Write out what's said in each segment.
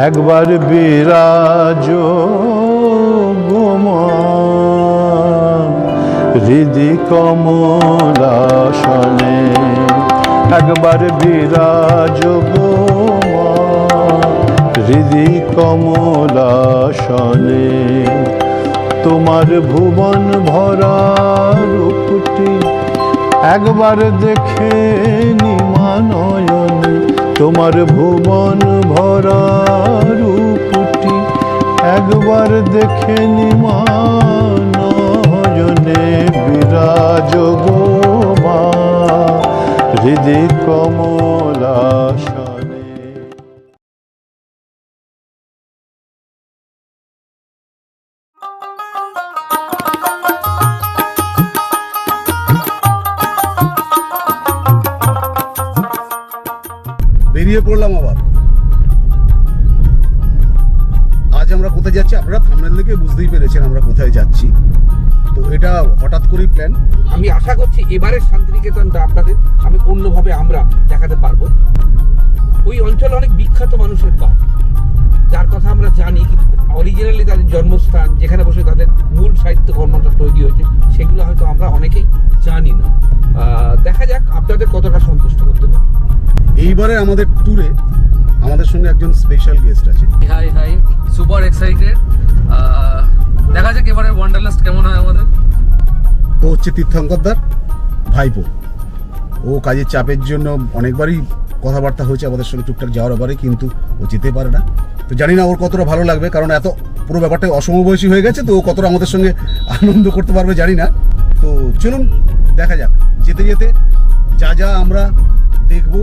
একবার বিরাজ গো মা হৃদি কমলাসনে, একবার বিরাজ গো মা হৃদি কমলাসনে। তোমার ভুবন ভরা রূপটি একবার দেখে নিমা নয়নে, তোমার ভুবন ভরা রূপটি একবার দেখে নিমা নয়নে। বিরাজ গো মা হৃদি কমলাসনে। বেরিয়ে পড়লাম আবার। আজ আমরা কোথায় যাচ্ছি আপনারা থাম্বনেল দেখে বুঝতেই পেরেছেন আমরা কোথায় যাচ্ছি। তো এটা হঠাৎ করেই প্ল্যান। আমি আশা করছি এবারের শান্তিনিকেতনটা আপনাদের আমি অন্যভাবে আমরা দেখাতে পারবো। ওই অঞ্চলে অনেক বিখ্যাত মানুষের বাস, যার কথা আমরা জানি, কিন্তু অরিজিনালি তাদের জন্মস্থান, যেখানে বসে তাদের মূল সাহিত্য কর্মটা তৈরি হয়েছে, সেগুলো হয়তো আমরা অনেকেই জানি না। দেখা যাক আপনাদের কতটা সন্তুষ্ট করতে পারি। এইবারে আমাদের ট্যুরে আমাদের সঙ্গে একজন স্পেশাল গেস্ট আছে। High high, super excited. দেখা যাক এবারে ওয়ান্ডারলাস্ট কেমন হয় আমাদের। তো হচ্ছে তীর্থঙ্করদার ভাইপো। ও কাজের চাপের জন্য অনেকবারই কথাবার্তা হয়েছে আমাদের সঙ্গে টুকটাক যাওয়ার ব্যাপারে, কিন্তু ও যেতে পারে না। তো জানি না ওর কতটা ভালো লাগবে, কারণ এত পুরো ব্যাপারটা অসমবয়সী হয়ে গেছে, তো ও কতটা আমাদের সঙ্গে আনন্দ করতে পারবে জানি না। তো চলুন দেখা যাক। যেতে যেতে যা যা আমরা দেখবো,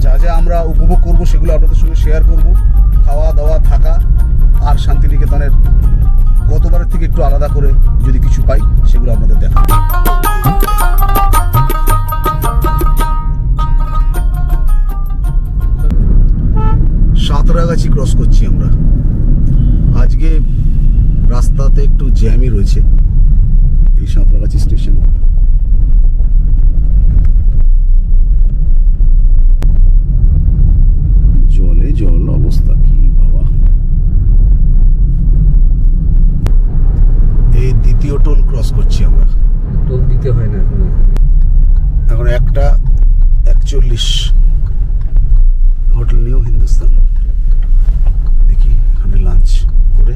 যা যা আমরা উপভোগ করবো, সেগুলো আপনাদের সঙ্গে শেয়ার করব। খাওয়া দাওয়া, থাকা, আর শান্তিনিকেতনের গতবারের থেকে একটু আলাদা করে যদি কিছু পাই সেগুলো আপনাদের দেখাবো। সাঁতরাগাছি ক্রস করছি আমরা। আজকে রাস্তাতে একটু জ্যামই রয়েছে এই সাঁতরাগাছি স্টেশন। জলে জল অবস্থা কি বাবা। এই দ্বিতীয় টোল ক্রস করছি আমরা। টোল দিতে হয় না এখন 1:41। Hotel new Hindustan. দেখি এখানে লাঞ্চ করে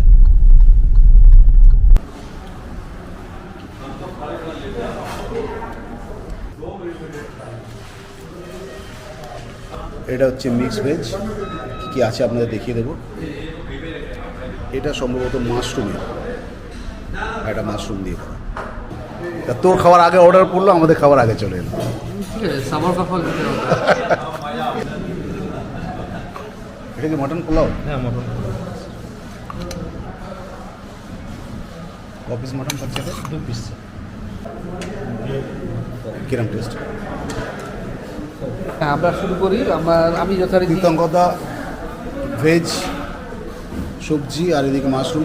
এটা হচ্ছে মিক্স ভেজ। কি আছে আপনাদের দেখিয়ে দেবো। এটা সম্ভবত মাশরুমের, একটা মাশরুম দিয়ে করা। তা তোর খাবার আগে অর্ডার করলো, আমাদের খাবার আগে চলে এলো। এটা কি মটন পোলাও? হ্যাঁ, মটন। ক পিস মটন খাচ্ছে? 2 পিস। কিরম টেস্ট? আমরা শুরু করি। আমি যথারীতি তীর্থঙ্করদা ভেজ সবজি আর এদিকে মাশরুম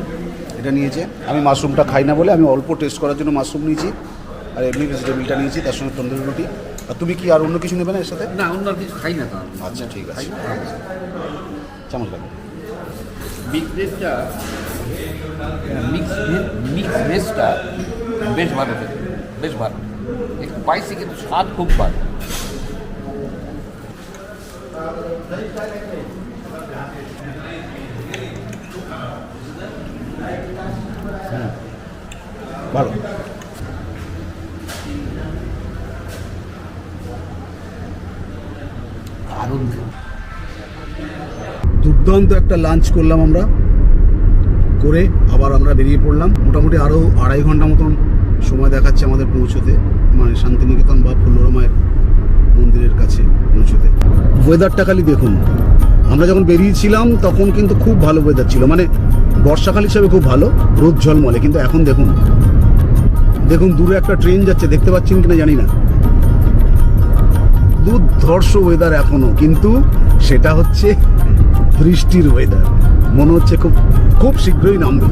এটা নিয়েছে। আমি মাশরুমটা খাই না বলে আমি অল্প টেস্ট করার জন্য মাশরুম নিয়েছি, আর এমনি ভেজিটেবিলটা নিয়েছি, তার সঙ্গে তন্দুরি রুটি। আর তুমি কি আর অন্য কিছু নেবে না এর সাথে? না, অন্য কিছু খাই না। আচ্ছা ঠিক আছে, চামচ লাগবে। মিক্স ভেজটা মিক্স ভেজটা বেশ ভালো খেতে, বেশ ভালো। একটু স্পাইসি কিন্তু স্বাদ খুব ভালো। ভালো। দুর্দান্ত একটা লাঞ্চ করলাম আমরা, করে আবার আমরা বেরিয়ে পড়লাম। মোটামুটি আরও 2.5 ঘন্টা মতন সময় দেখাচ্ছে আমাদের পৌঁছতে, মানে শান্তিনিকেতন বা ফুল্লরা মায়ের মন্দিরের কাছে পৌঁছতে। ওয়েদারটা খালি দেখুন। আমরা যখন বেরিয়েছিলাম তখন কিন্তু খুব ভালো ওয়েদার ছিল, মানে বর্ষাকাল হিসাবে খুব ভালো, রোদ ঝলমলে। কিন্তু এখন দেখুন দেখুন দূরে একটা ট্রেন যাচ্ছে, দেখতে পাচ্ছেন কিনা জানি না। দুর্ধর্ষ ওয়েদার এখনো, কিন্তু সেটা হচ্ছে বৃষ্টির ওয়েদার। মনে হচ্ছে খুব খুব শীঘ্রই নামবে।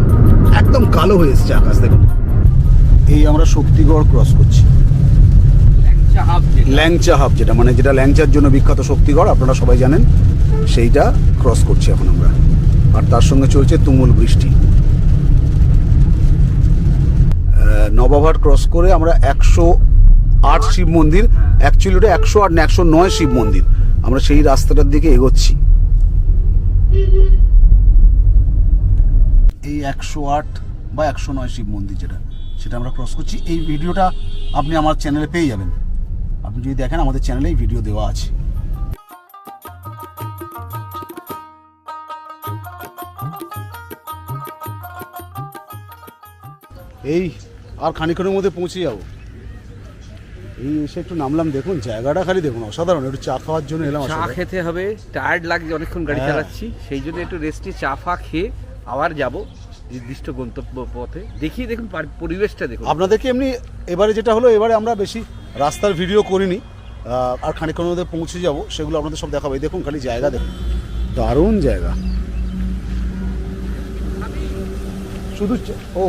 একদম কালো হয়ে এসছে আকাশ দেখুন। এই আমরা শক্তিগড় ক্রস করছি। ল্যাংচা হাব যেটা, মানে যেটা ল্যাংচার জন্য বিখ্যাত শক্তিগড়, আপনারা সবাই জানেন, সেইটা ক্রস করছি এখন আমরা। আর তার সঙ্গে চলছে তুমুল বৃষ্টি। নবাবহাট ক্রস করে আমরা 108 শিব মন্দির, অ্যাকচুয়ালি ওটা 108 না 109 শিব মন্দির, আমরা সেই রাস্তাটার দিকে এগোচ্ছি। এই 108 বা 109 শিব মন্দির সেটা আমরা ক্রস করছি। এই ভিডিওটা আপনি আমার চ্যানেলে পেয়ে যাবেন, আপনি যদি দেখেন আমাদের চ্যানেলে এই ভিডিও দেওয়া আছে। এই আর খানিক্ষণের মধ্যে পৌঁছে যাবো। এই এসে একটু নামলাম, দেখুন জায়গাটা খালি দেখুন অসাধারণ। একটু চা খাওয়ার জন্য এলাম। চা খেতে হবে, টায়ার্ড লাগছে, অনেকক্ষণ গাড়ি হ্যাঁ। চালাচ্ছি, সেই জন্য একটু রেস্টে চা ফা খেয়ে আবার যাব নির্দিষ্ট গন্তব্য পথে। দেখি দেখুন পরিবেশটা দেখুন। আপনাদেরকে এমনি এবারে যেটা হলো, এবারে আমরা বেশি রাস্তার ভিডিও করিনি, আর খানিক্ষণের মধ্যে পৌঁছে যাব, সেগুলো আপনাদের সব দেখাবো। এই দেখুন খালি জায়গা দেখুন, দারুণ জায়গা। শুধু ও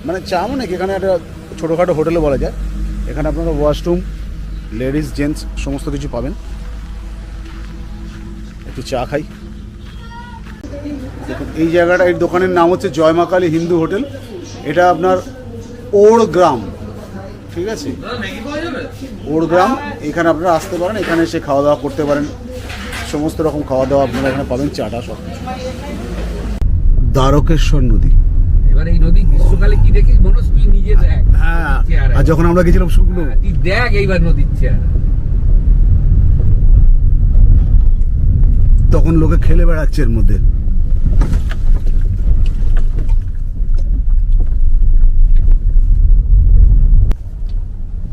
মানে চা মানে কি, এখানে একটা ছোটোখাটো হোটেলে বলা যায়। এখানে আপনারা ওয়াশরুম, লেডিস জেন্টস সমস্ত কিছু পাবেন। একটু চা খাই। দেখুন এই জায়গাটা, এই দোকানের নাম হচ্ছে জয় মা কালী হিন্দু হোটেল। এটা আপনার ওড়গ্রাম, ঠিক আছে, ওড়গ্রাম। এখানে আপনারা আসতে পারেন, এখানে এসে খাওয়া দাওয়া করতে পারেন, সমস্ত রকম খাওয়া দাওয়া আপনারা এখানে পাবেন, চাটা সব কিছু। দ্বারকেশ্বর নদী। এবার এই নদী গ্রীষ্মকালে কি দেখিস মনোজ, তুই নিজে দেখ। হ্যাঁ, চেহারা। আর যখন আমরা গেছিলাম শুকনো, তুই দেখ এইবার নদীর চেহারা। তখন লোকে খেলে বেড়াচ্ছে এর মধ্যে।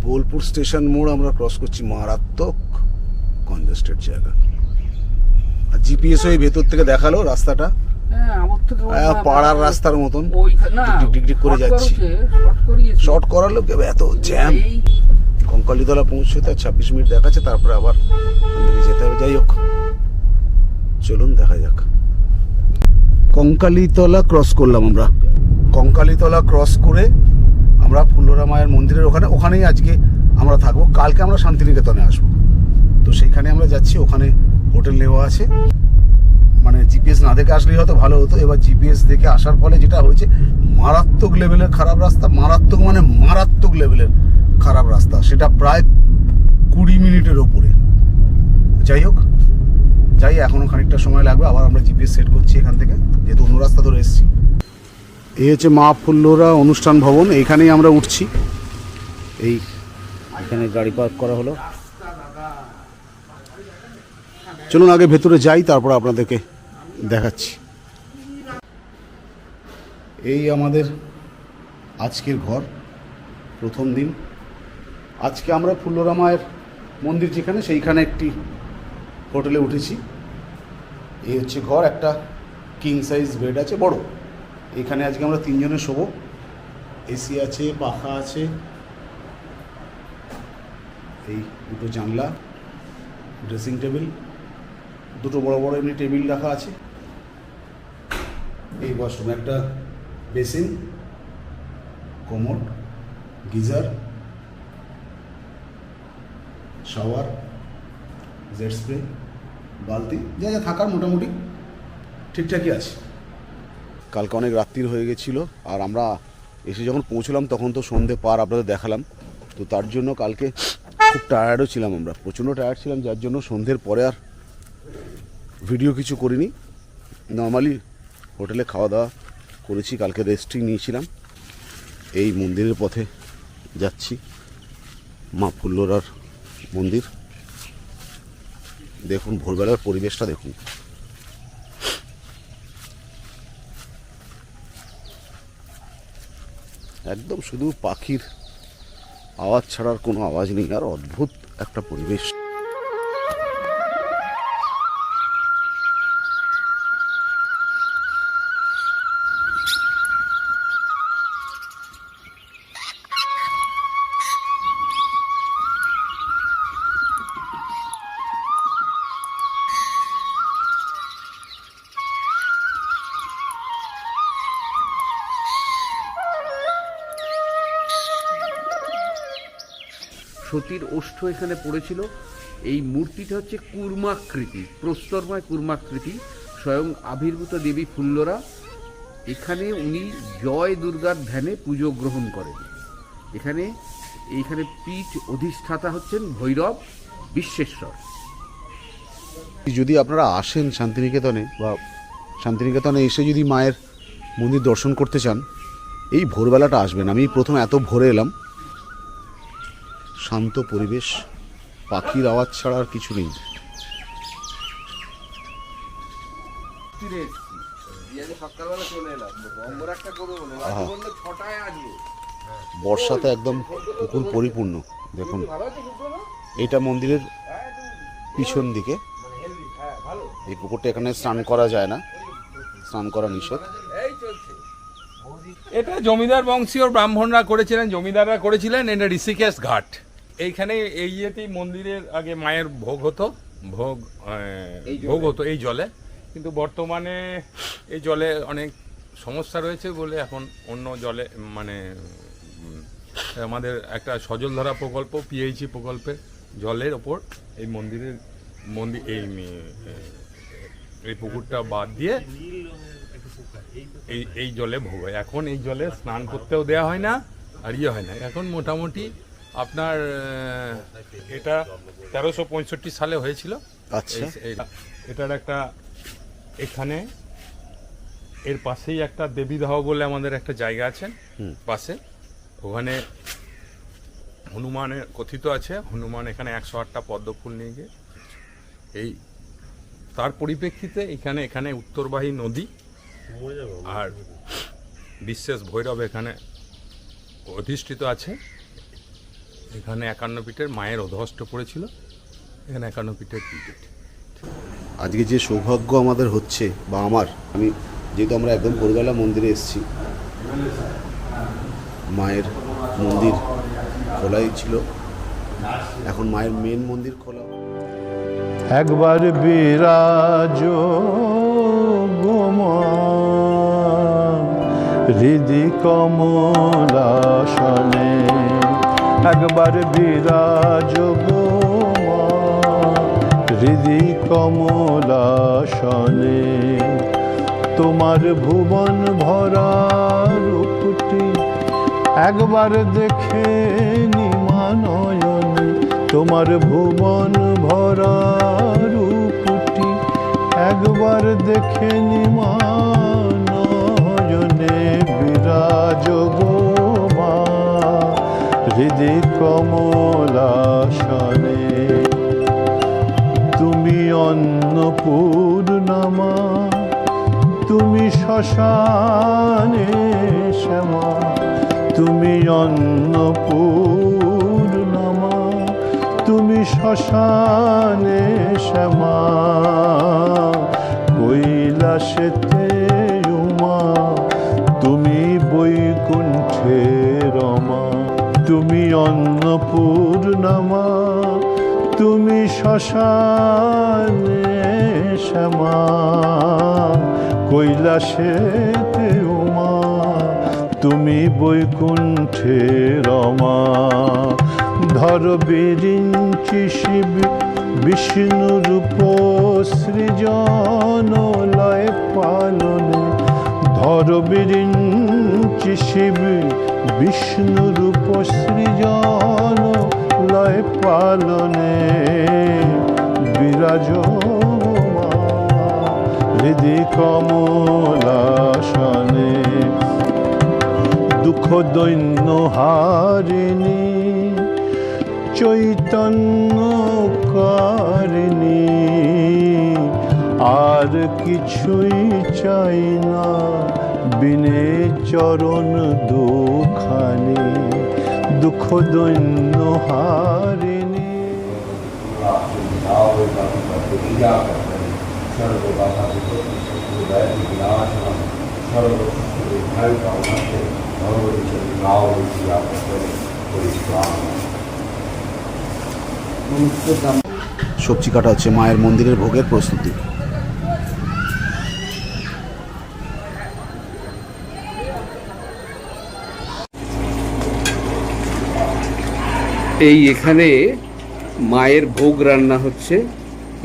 বোলপুর স্টেশন মোড় আমরা ক্রস করছি, মারাত্মক কনজেস্টেড জায়গা। আর জিপিএস ওই ভেতর থেকে দেখালো রাস্তাটা, হ্যাঁ, আমার থেকে পাড়ার রাস্তার মতন না টিক করে যাচ্ছি। শর্ট করালো কেউ, এত জ্যাম। কঙ্কালীতলা পৌঁছতে আর 26 মিনিট দেখাচ্ছে, তারপরে আবার ওখান থেকে যেতে হবে। যাই হোক, চলুন দেখা যাক। কঙ্কালীতলা ক্রস করলাম আমরা। কঙ্কালীতলা ক্রস করে আমরা ফুল্লরা মায়ের মন্দিরের ওখানেই আজকে আমরা থাকবো। কালকে আমরা শান্তিনিকেতনে আসবো, তো সেইখানে আমরা যাচ্ছি। ওখানে হোটেল নেওয়া আছে। মানে জিপিএস না দেখে আসলেই হয়তো ভালো হতো। এবার জিপিএস দেখে আসার ফলে যেটা হয়েছে, মারাত্মক লেভেলের খারাপ রাস্তা। মারাত্মক মানে মারাত্মক লেভেলের খারাপ রাস্তা, সেটা প্রায় 20 মিনিটের ওপরে। যাই হোক, যাই, এখনও খানিকটা সময় লাগবে। আবার আমরা জিপিএস সেট করছি এখান থেকে, যেহেতু অন্য রাস্তা ধরে এসেছি। এই হচ্ছে মা ফুল্লরা অনুষ্ঠান ভবন, এইখানেই আমরা উঠছি। এখানে গাড়ি পার্ক করা হলো। চলুন আগে ভেতরে যাই, তারপর আপনাদেরকে দেখাচ্ছি। এই আমাদের আজকের ঘর, প্রথম দিন। আজকে আমরা ফুল্লরা মায়ের মন্দির যেখানে, সেইখানে একটি হোটেলে উঠেছি। এই হচ্ছে ঘর, একটা কিং সাইজ বেড আছে, বড়। এখানে আজকে আমরা 3 জনে শোবো। এসি আছে, পাখা আছে, এই দুটো জানলা, ড্রেসিং টেবিল, দুটো বড় বড় এমনি টেবিল রাখা আছে। এই ওয়াশরুম, একটা basin, commode, geyser, shower, jet spray, বালতি, যা যা থাকার মোটামুটি ঠিকঠাকই আছে। কালকে অনেক রাত্রির হয়ে গেছিলো, আর আমরা এসে যখন পৌঁছলাম তখন তো সন্ধে পার, আপনাদের দেখালাম। তো তার জন্য কালকে খুব টায়ার্ডও ছিলাম, আমরা প্রচণ্ড টায়ার্ড ছিলাম, যার জন্য সন্ধ্যের পরে আর ভিডিও কিছু করিনি। নর্মালি হোটেলে খাওয়া দাওয়া করেছি, কালকে রেস্টই নিয়েছিলাম। এই মন্দিরের পথে যাচ্ছি, মা ফুল্লরার মন্দির। দেখুন ভোরবেলার পরিবেশটা দেখুন। একদম শুধু পাখির আওয়াজ ছাড়ার কোনো আওয়াজ নেই, আর অদ্ভুত একটা পরিবেশ। সতীর ওষ্ঠ এখানে পড়েছিল। এই মূর্তিটা হচ্ছে কুর্মাকৃতি, প্রস্তরময় কুর্মাকৃতি। স্বয়ং আবির্ভূত দেবী ফুল্লরা এখানে উনি জয় দুর্গার ধ্যানে পুজো গ্রহণ করেন। এইখানে পীঠ অধিষ্ঠাতা হচ্ছেন ভৈরব বিশ্বেশ্বর। যদি আপনারা আসেন শান্তিনিকেতনে বা শান্তিনিকেতনে এসে যদি মায়ের মন্দির দর্শন করতে চান, এই ভোরবেলাটা আসবেন। আমি প্রথম এত ভোরে এলাম, শান্ত পরিবেশ, পাখির আওয়াজ ছাড়া আর কিছু নেই। আহা, বর্ষাতে একদম পুকুর পরিপূর্ণ। দেখুন, এটা মন্দিরের পিছন দিকে। এই পুকুরটা, এখানে স্নান করা যায় না, স্নান করা নিষেধ। এটা জমিদার বংশীয় ব্রাহ্মণরা করেছিলেন, জমিদাররা করেছিলেন। এটা ঋষিকেশ ঘাট। এইখানে এই ইয়েতেই মন্দিরের আগে মায়ের ভোগ হতো এই জলে। কিন্তু বর্তমানে এই জলে অনেক সমস্যা রয়েছে বলে এখন অন্য জলে মানে আমাদের একটা সজলধারা প্রকল্প, পিএইচি প্রকল্পের জলের ওপর এই এই পুকুরটা বাদ দিয়ে এই জলে ভোগ হয়। এখন এই জলে স্নান করতেও দেওয়া হয় না, আর ইয়ে হয় না। এখন মোটামুটি আপনার এটা 1365 সালে হয়েছিল। আচ্ছা, এটার একটা এখানে এর পাশেই একটা দেবীদাহ বলে আমাদের একটা জায়গা আছে পাশে। ওখানে হনুমানের কথিত আছে, হনুমান এখানে 108টা পদ্ম ফুল নিয়ে গিয়ে তার পরিপ্রেক্ষিতে এখানে উত্তরবাহী নদী আর বিশেষ ভৈরব এখানে অধিষ্ঠিত আছে। এখানে 51 পীঠের মায়ের অধহষ্ট পড়েছিল, এখানে 51 পীঠের পীঠ। আজকে যে সৌভাগ্য আমাদের হচ্ছে, বা আমার, যেহেতু আমরা একদম ভোরবেলা মন্দিরে এসেছি, মায়ের মন্দির খোলাই ছিল, এখন মায়ের মেন মন্দির খোলা। একবার বিরাজ গো মা হৃদি কমলাসনে, একবার বিরাজ গো মা হৃদি কমলাসনে। তোমার ভুবন ভরা রূপটি একবার দেখে নিমানয়নে, তোমার ভুবন ভরা রূপটি একবার দেখে নিমানয়নে। বিরাজ গো মা হৃদি কমলাসনে। তুমি অন্নপূর্ণা, তুমি শ্মশানে শ্যামা, তুমি অন্নপূর্ণা, তুমি শ্মশানে শ্যামা। কৈলাসেতে উমা, তুমি বৈকুণ্ঠে রমা। তুমি অন্নপূর্ণা, তুমি শ্মশানে শ্যামা। কৈলাসেতে উমা, তুমি বৈকুণ্ঠে রমা। ধর বিরিঞ্চি শিব বিষ্ণু রূপ সৃজন লয় পালনে। ধর বিরিঞ্চি শিব বিষ্ণু রূপ সৃজন লয় পালনে। বিরাজ মা হৃদি কমলাসনে। দুঃখ দৈন্য হারিণী চৈতন্য কারিণী, আর কিছুই চাই না বিনে চরণ দুখানি। দুঃখ দৈন্য হারিণী। সবজি কাটা হচ্ছে, মায়ের মন্দিরের ভোগের প্রস্তুতি। এখানে মায়ের ভোগ রান্না হচ্ছে,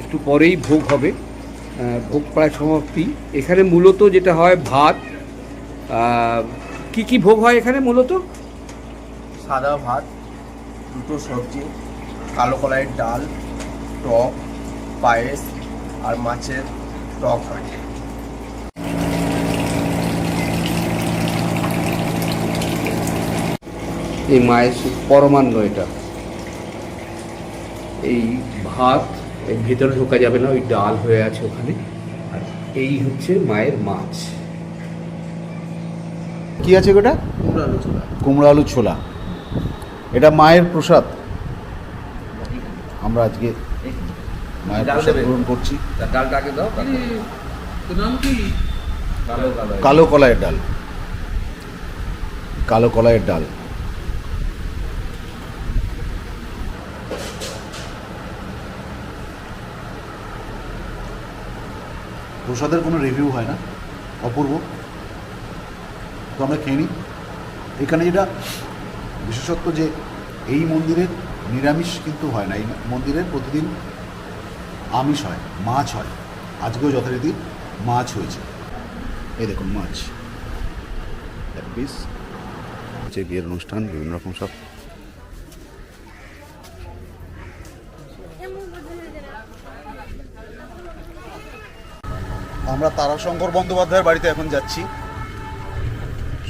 একটু পরেই ভোগ হবে। ভোগ প্রায় সমাপ্তি। এখানে মূলত যেটা হয় ভাত, কি কি ভোগ হয় এখানে মূলত? সাদা ভাত, দুটো সবজি, কালো কলাইয়ের ডাল, টক, পায়েস আর মাছের টক হয়। এই মায়ের পরমান্ন, এটা এই ভাত এর ভেতরে ঢোকা যাবে না, ওই ডাল হয়ে আছে ওখানে। আর এই হচ্ছে মায়ের মাছ। কি আছে ওটা? কুমড়ো আলু ছোলা। এটা মায়ের প্রসাদ। আমরা আজকে মায়ের ডাল প্রসাদ দেবে? গ্রহণ করছি। ডালটা আগে দাও। তোর নাম কি? কালো কলাইয়ের ডাল, কালো কলাইয়ের ডাল। প্রসাদের কোনো রিভিউ হয় না, অপূর্ব। তো আমরা খেয়ে নিই। এখানে যেটা বিশেষত্ব যে এই মন্দিরের নিরামিষ কিন্তু হয় না, এই মন্দিরের প্রতিদিন আমিষ হয়, মাছ হয়। আজকেও যথারীতি মাছ হয়েছে। এই দেখুন মাছ এক পিস। হচ্ছে বিয়ের অনুষ্ঠান, বিভিন্ন রকম সব। আমরা তারাশঙ্কর বন্দ্যোপাধ্যায়ের বাড়িতে এখন যাচ্ছি।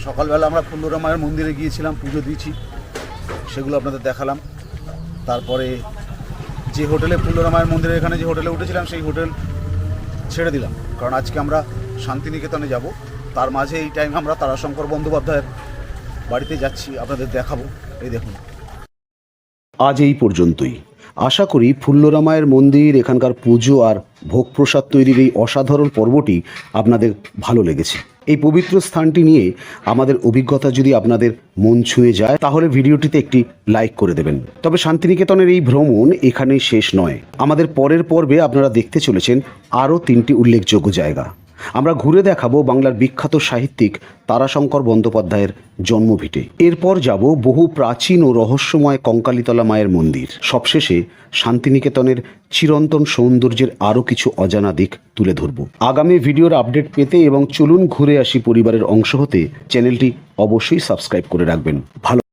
সকালবেলা আমরা ফুল্লরা মায়ের মন্দিরে গিয়েছিলাম, পুজো দিয়েছি, সেগুলো আপনাদের দেখালাম। তারপরে যে হোটেলে ফুল্লরা মায়ের মন্দিরের এখানে যে হোটেলে উঠেছিলাম সেই হোটেল ছেড়ে দিলাম, কারণ আজকে আমরা শান্তিনিকেতনে যাব। তার মাঝে এই টাইম আমরা তারাশঙ্কর বন্দ্যোপাধ্যায়ের বাড়িতে যাচ্ছি, আপনাদের দেখাবো। এই দেখুন। আজ এই পর্যন্তই। আশা করি ফুল্লরা মায়ের মন্দির, এখানকার পুজো আর ভোগ প্রসাদ তৈরির এই অসাধারণ পর্বটি আপনাদের ভালো লেগেছে। এই পবিত্র স্থানটি নিয়ে আমাদের অভিজ্ঞতা যদি আপনাদের মন ছুঁয়ে যায় তাহলে ভিডিওটিতে একটি লাইক করে দেবেন। তবে শান্তিনিকেতনের এই ভ্রমণ এখানেই শেষ নয়। আমাদের পরের পর্বে আপনারা দেখতে চলেছেন আরও 3টি উল্লেখযোগ্য জায়গা। আমরা ঘুরে দেখাবো বাংলার বিখ্যাত সাহিত্যিক তারাশঙ্কর বন্দ্যোপাধ্যায়ের জন্মভিটে। এরপর যাব বহু প্রাচীন ও রহস্যময় কঙ্কালীতলা মায়ের মন্দির। সবশেষে শান্তিনিকেতনের চিরন্তন সৌন্দর্যের আরও কিছু অজানা দিক তুলে ধরব। আগামী ভিডিওর আপডেট পেতে এবং চলুন ঘুরে আসি পরিবারের অংশ হতে চ্যানেলটি অবশ্যই সাবস্ক্রাইব করে রাখবেন। ভালো